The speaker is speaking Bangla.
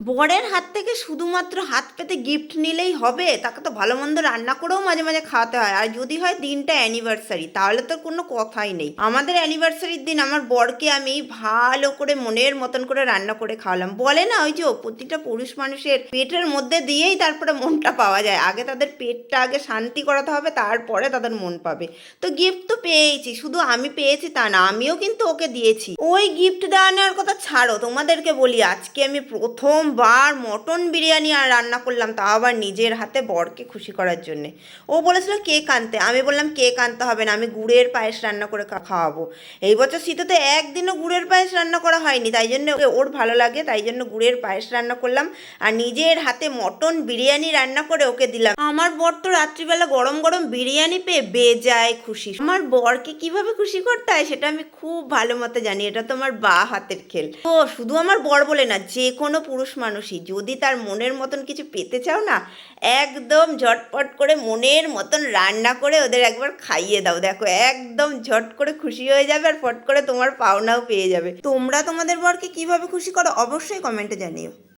বরের হাত থেকে শুধুমাত্র হাত পেতে গিফট নিলেই হবে? তাকে তো ভালো মন্দ রান্না করেও মাঝে মাঝে খাওয়াতে হয়, আর যদি হয় দিনটা অ্যানিভার্সারি তাহলে তো কোনো কথাই নেই। আমাদের অ্যানিভার্সারির দিন আমার বরকে আমি ভালো করে মনের মতন করে রান্না করে খাওয়ালাম। বলে না ওই যে প্রতিটা পুরুষ মানুষের পেটের মধ্যে দিয়েই তারপরে মনটা পাওয়া যায়, আগে তাদের পেটটা আগে শান্তি করাতে হবে, তারপরে তাদের মন পাবে। তো গিফট তো পেয়েছি, শুধু আমি পেয়েছি তা না, আমিও কিন্তু ওকে দিয়েছি। ওই গিফট দেওয়া নেওয়ার কথা ছাড়ো, তোমাদেরকে বলি আজকে আমি প্রথমবার মটন বিরিয়ানি আর রান্না করলাম, তাও আবার নিজের হাতে বরকে খুশি করার জন্যে। ও বলেছিল কেক আনতে, আমি বললাম কেক আনতে হবে না, আমি গুড়ের পায়েস রান্না করে খাওয়াবো। এই বছর শীতেতে একদিনও গুড়ের পায়েস রান্না করা হয়নি, তাই জন্য ওর ভালো লাগে, তাই জন্য গুড়ের পায়েস রান্না করলাম আর নিজের হাতে মটন বিরিয়ানি রান্না করে ওকে দিলাম। আমার বর তো রাত্রিবেলা গরম গরম বিরিয়ানি পেয়ে বেজায় খুশি। আমার বরকে কিভাবে খুশি করতে হয় সেটা আমি খুব ভালো মতো জানি, এটা তো আমার বা হাতের খেল। তো শুধু আমার বর বলে না, যে কোনো পুরুষ মানুষই যদি তার মনের মতন কিছু পেতে চাও না, একদম ঝটপট করে মনের মতন রান্না করে ওদের একবার খাইয়ে দাও, দেখো একদম ঝট করে খুশি হয়ে যাবে আর ফট করে তোমার পাওনাও পেয়ে যাবে। তোমরা তোমাদের বরকে কিভাবে খুশি করো অবশ্যই কমেন্টে জানিও।